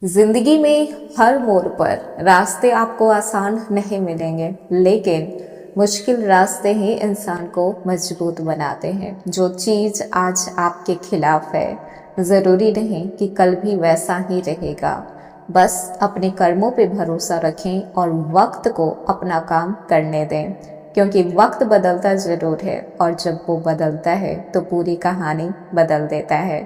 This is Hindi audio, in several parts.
जिंदगी में हर मोड़ पर रास्ते आपको आसान नहीं मिलेंगे, लेकिन मुश्किल रास्ते ही इंसान को मजबूत बनाते हैं। जो चीज आज आपके खिलाफ है, जरूरी नहीं कि कल भी वैसा ही रहेगा। बस अपने कर्मों पे भरोसा रखें और वक्त को अपना काम करने दें, क्योंकि वक्त बदलता जरूर है और जब वो बदलता है तो पूरी कहानी बदल देता है।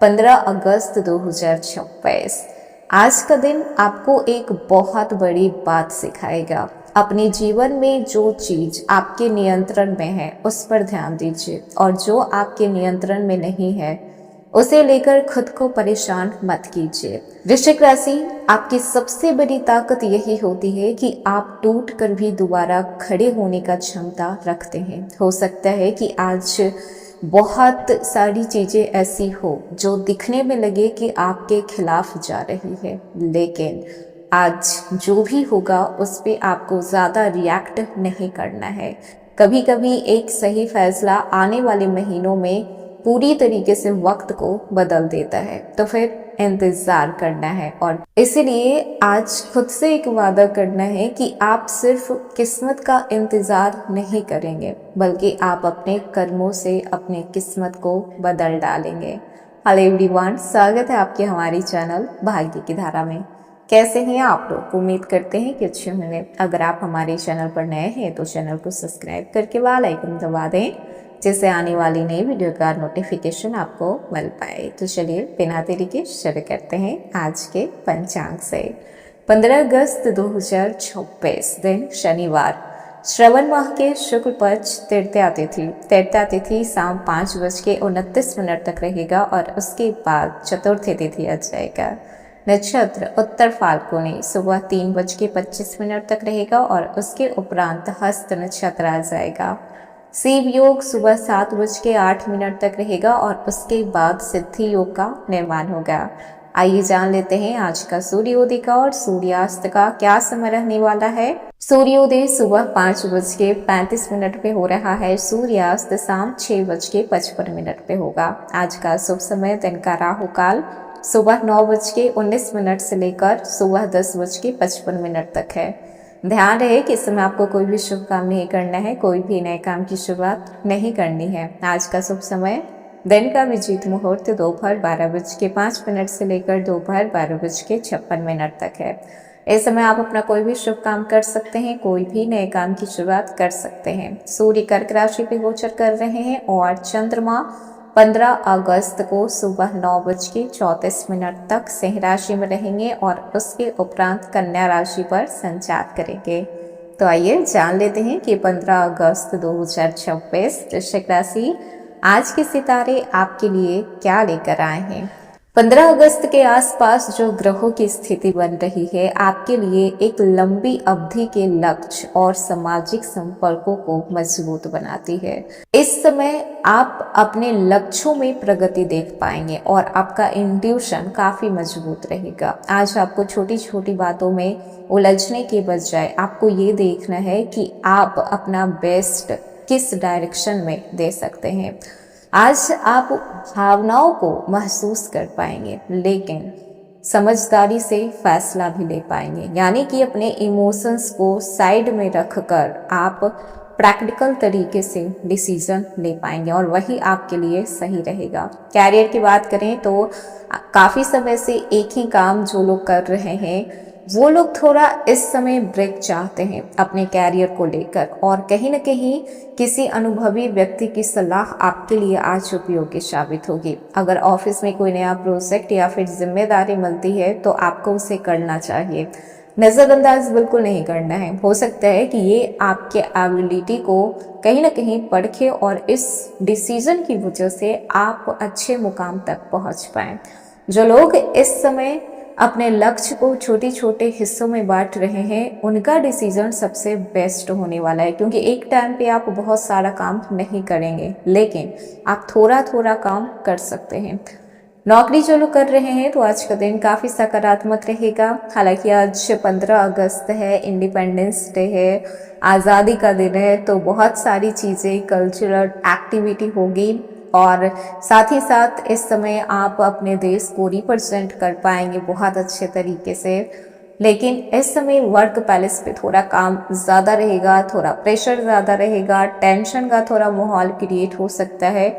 15 अगस्त 2026 आज का दिन आपको एक बहुत बड़ी बात सिखाएगा। अपने जीवन में जो चीज आपके नियंत्रण में है उस पर ध्यान दीजिए, और जो आपके नियंत्रण में नहीं है उसे लेकर खुद को परेशान मत कीजिए। वृश्चिक राशि, आपकी सबसे बड़ी ताकत यही होती है कि आप टूट कर भी दोबारा खड़े होने का क्षमता रखते हैं। हो सकता है कि आज बहुत सारी चीजें ऐसी हो जो दिखने में लगे कि आपके खिलाफ जा रही है, लेकिन आज जो भी होगा उस पे आपको ज्यादा रिएक्ट नहीं करना है। कभी कभी एक सही फैसला आने वाले महीनों में पूरी तरीके से वक्त को बदल देता है, तो फिर इंतजार करना है। और इसीलिए आज खुद से एक वादा करना है कि आप सिर्फ किस्मत का इंतजार नहीं करेंगे, बल्कि आप अपने कर्मों से अपने किस्मत को बदल डालेंगे। हेलो एवरीवन, स्वागत है आपके हमारी चैनल भाग्य की धारा में। कैसे हैं आप लोग? उम्मीद करते हैं कि अच्छे होंगे। अगर आप हमारे चैनल पर नए हैं तो चैनल को सब्सक्राइब करके बेल आइकन दबा दें, जिससे आने वाली नई वीडियो का नोटिफिकेशन आपको मिल पाए। तो चलिए बिना देरी के शुरू करते हैं आज के पंचांग से। 15 अगस्त 2026 दिन शनिवार, श्रवण माह के शुक्ल पक्ष तृतीया तिथि शाम 5:29 तक रहेगा और उसके बाद चतुर्थी तिथि आ जाएगा। नक्षत्र उत्तर फाल्गुनी सुबह 3:25 तक रहेगा और उसके उपरांत हस्त नक्षत्र आ जाएगा। शिव योग सुबह 7:08 तक रहेगा और उसके बाद सिद्धि योग का निर्माण होगा। आइए जान लेते हैं आज का सूर्योदय का और सूर्यास्त का क्या समय रहने वाला है। सूर्योदय सुबह 5:35 पे हो रहा है। सूर्यास्त शाम 6:55 पे होगा। आज का शुभ समय दिन का राहु काल सुबह 9:19 से लेकर सुबह 10:55 तक है। ध्यान रहे कि इस समय आपको कोई भी शुभ काम नहीं करना है, कोई भी नए काम की शुरुआत नहीं करनी है। आज का शुभ समय दिन का विजित मुहूर्त दोपहर 12:05 से लेकर दोपहर 12:56 तक है। इस समय आप अपना कोई भी शुभ काम कर सकते हैं, कोई भी नए काम की शुरुआत कर सकते हैं। सूर्य कर्क राशि पे गोचर कर रहे हैं और चंद्रमा 15 अगस्त को सुबह 9:34 तक सिंह राशि में रहेंगे और उसके उपरांत कन्या राशि पर संचार करेंगे। तो आइए जान लेते हैं कि 15 अगस्त 2026 वृश्चिक राशि आज के सितारे आपके लिए क्या लेकर आए हैं। 15 अगस्त के आसपास जो ग्रहों की स्थिति बन रही है आपके लिए एक लंबी अवधि के लक्ष्य और सामाजिक संपर्कों को मजबूत बनाती है। इस समय आप अपने लक्ष्यों में प्रगति देख पाएंगे और आपका इंट्यूशन काफी मजबूत रहेगा। आज आपको छोटी छोटी बातों में उलझने के बजाय आपको ये देखना है कि आप अपना बेस्ट किस डायरेक्शन में दे सकते हैं। आज आप भावनाओं को महसूस कर पाएंगे, लेकिन समझदारी से फैसला भी ले पाएंगे। यानी कि अपने इमोशंस को साइड में रखकर आप प्रैक्टिकल तरीके से डिसीजन ले पाएंगे और वही आपके लिए सही रहेगा। कैरियर की बात करें तो काफी समय से एक ही काम जो लोग कर रहे हैं वो लोग थोड़ा इस समय ब्रेक चाहते हैं अपने कैरियर को लेकर, और कहीं न कहीं किसी अनुभवी व्यक्ति की सलाह आपके लिए आज उपयोगी साबित होगी। अगर ऑफिस में कोई नया प्रोजेक्ट या फिर जिम्मेदारी मिलती है तो आपको उसे करना चाहिए, नजरअंदाज बिल्कुल नहीं करना है। हो सकता है कि ये आपके एबिलिटी को कहीं ना कहीं परखे और इस डिसीजन की वजह से आप अच्छे मुकाम तक पहुंच पाएं। जो लोग इस समय अपने लक्ष्य को छोटे छोटे हिस्सों में बांट रहे हैं उनका डिसीजन सबसे बेस्ट होने वाला है, क्योंकि एक टाइम पे आप बहुत सारा काम नहीं करेंगे, लेकिन आप थोड़ा थोड़ा काम कर सकते हैं। नौकरी जो लोग कर रहे हैं तो आज का दिन काफी सकारात्मक रहेगा। हालांकि आज 15 अगस्त है, इंडिपेंडेंस डे है, आज़ादी का दिन है, तो बहुत सारी चीजें कल्चरल एक्टिविटी होगी और साथ ही साथ इस समय आप अपने देश को रिप्रेजेंट कर पाएंगे बहुत अच्छे तरीके से। लेकिन इस समय वर्क पैलेस पे थोड़ा काम ज़्यादा रहेगा, थोड़ा प्रेशर ज़्यादा रहेगा, टेंशन का थोड़ा माहौल क्रिएट हो सकता है,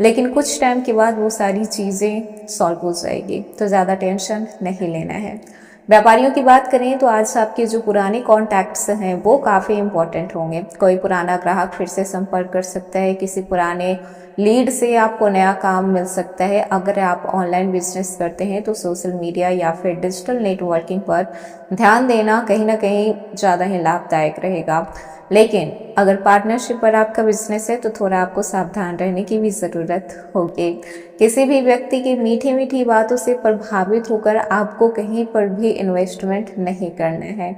लेकिन कुछ टाइम के बाद वो सारी चीज़ें सॉल्व हो जाएगी, तो ज़्यादा टेंशन नहीं लेना है। व्यापारियों की बात करें तो आज आपके जो पुराने कॉन्टैक्ट्स हैं वो काफ़ी इंपॉर्टेंट होंगे। कोई पुराना ग्राहक फिर से संपर्क कर सकता है, किसी पुराने लीड से आपको नया काम मिल सकता है। अगर आप ऑनलाइन बिजनेस करते हैं तो सोशल मीडिया या फिर डिजिटल नेटवर्किंग पर ध्यान देना कहीं ना कहीं ज़्यादा ही लाभदायक रहेगा। लेकिन अगर पार्टनरशिप पर आपका बिजनेस है तो थोड़ा आपको सावधान रहने की भी ज़रूरत होगी। किसी भी व्यक्ति की मीठी मीठी बातों से प्रभावित होकर आपको कहीं पर भी इन्वेस्टमेंट नहीं करना है।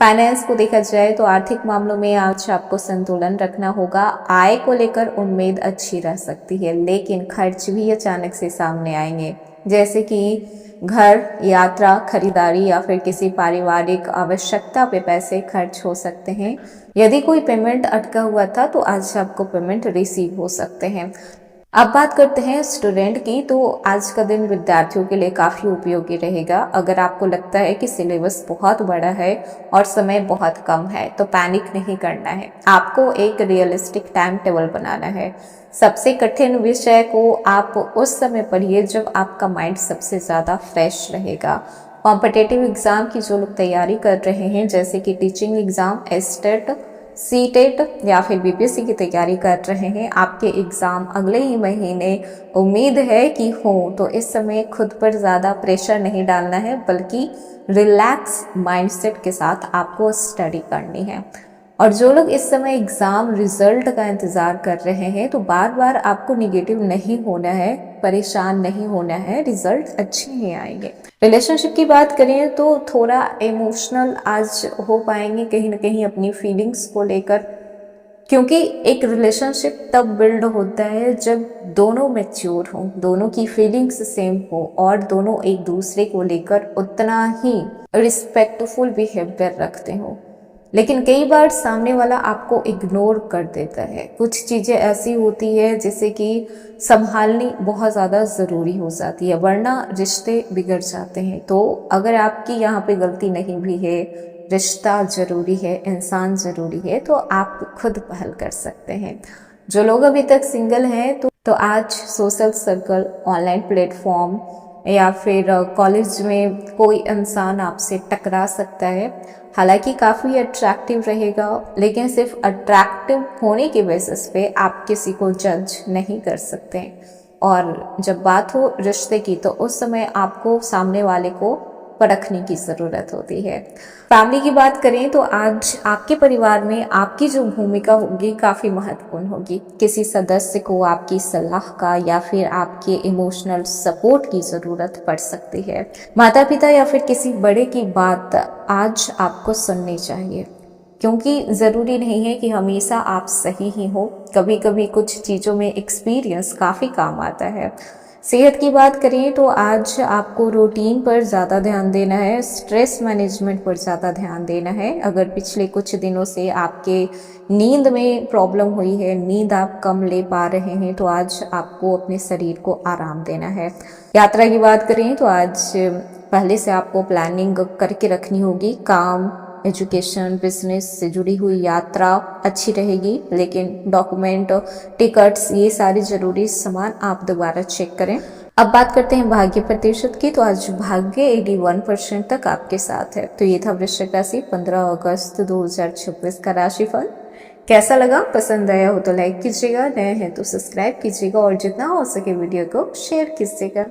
फाइनेंस को देखा जाए तो आर्थिक मामलों में आज आपको संतुलन रखना होगा। आय को लेकर उम्मीद अच्छी रह सकती है, लेकिन खर्च भी अचानक से सामने आएंगे, जैसे कि घर, यात्रा, खरीदारी या फिर किसी पारिवारिक आवश्यकता पे पैसे खर्च हो सकते हैं। यदि कोई पेमेंट अटका हुआ था तो आज आपको पेमेंट रिसीव हो सकते हैं। अब बात करते हैं स्टूडेंट की, तो आज का दिन विद्यार्थियों के लिए काफ़ी उपयोगी रहेगा। अगर आपको लगता है कि सिलेबस बहुत बड़ा है और समय बहुत कम है तो पैनिक नहीं करना है। आपको एक रियलिस्टिक टाइम टेबल बनाना है। सबसे कठिन विषय को आप उस समय पढ़िए जब आपका माइंड सबसे ज़्यादा फ्रेश रहेगा। कॉम्पिटिटिव एग्ज़ाम की जो लोग तैयारी कर रहे हैं, जैसे कि टीचिंग एग्ज़ाम, एस्टेट, सीटेट या फिर बीपीएससी की तैयारी कर रहे हैं, आपके एग्ज़ाम अगले ही महीने उम्मीद है कि हो, तो इस समय खुद पर ज़्यादा प्रेशर नहीं डालना है, बल्कि रिलैक्स माइंडसेट के साथ आपको स्टडी करनी है। और जो लोग इस समय एग्ज़ाम रिजल्ट का इंतज़ार कर रहे हैं तो बार बार आपको निगेटिव नहीं होना है, परेशान नहीं होना है, रिजल्ट अच्छे ही आएंगे। रिलेशनशिप की बात करें तो थोड़ा इमोशनल आज हो पाएंगे कहीं ना कहीं अपनी फीलिंग्स को लेकर, क्योंकि एक रिलेशनशिप तब बिल्ड होता है जब दोनों मैच्योर हों, दोनों की फीलिंग्स सेम हो और दोनों एक दूसरे को लेकर उतना ही रिस्पेक्टफुल बिहेवियर रखते हो। लेकिन कई बार सामने वाला आपको इग्नोर कर देता है। कुछ चीज़ें ऐसी होती है जिसे कि संभालनी बहुत ज़्यादा ज़रूरी हो जाती है, वरना रिश्ते बिगड़ जाते हैं। तो अगर आपकी यहाँ पे गलती नहीं भी है, रिश्ता ज़रूरी है, इंसान ज़रूरी है, तो आप खुद पहल कर सकते हैं। जो लोग अभी तक सिंगल हैं तो आज सोशल सर्कल, ऑनलाइन प्लेटफॉर्म या फिर कॉलेज में कोई इंसान आपसे टकरा सकता है। हालांकि काफ़ी अट्रैक्टिव रहेगा, लेकिन सिर्फ अट्रैक्टिव होने की बेसिस पे आप किसी को जज नहीं कर सकते। और जब बात हो रिश्ते की तो उस समय आपको सामने वाले को परखने की ज़रूरत होती है। फैमिली की बात करें तो आज आपके परिवार में आपकी जो भूमिका होगी काफ़ी महत्वपूर्ण होगी। किसी सदस्य को आपकी सलाह का या फिर आपके इमोशनल सपोर्ट की ज़रूरत पड़ सकती है। माता पिता या फिर किसी बड़े की बात आज आपको सुननी चाहिए, क्योंकि ज़रूरी नहीं है कि हमेशा आप सही ही हो। कभी कभी कुछ चीज़ों में एक्सपीरियंस काफ़ी काम आता है। सेहत की बात करें तो आज आपको रूटीन पर ज़्यादा ध्यान देना है, स्ट्रेस मैनेजमेंट पर ज़्यादा ध्यान देना है। अगर पिछले कुछ दिनों से आपके नींद में प्रॉब्लम हुई है, नींद आप कम ले पा रहे हैं, तो आज आपको अपने शरीर को आराम देना है। यात्रा की बात करें तो आज पहले से आपको प्लानिंग करके रखनी होगी। काम, एजुकेशन, बिजनेस से जुड़ी हुई यात्रा अच्छी रहेगी, लेकिन डॉक्यूमेंट, टिकट्स, ये सारे जरूरी सामान आप दोबारा चेक करें। अब बात करते हैं भाग्य प्रतिशत की, तो आज भाग्य 81% तक आपके साथ है। तो ये था वृश्चिक राशि 15 अगस्त 2026 का राशिफल। कैसा लगा? पसंद आया हो तो लाइक कीजिएगा, नए हैं तो सब्सक्राइब कीजिएगा और जितना हो सके वीडियो को शेयर कीजिएगा।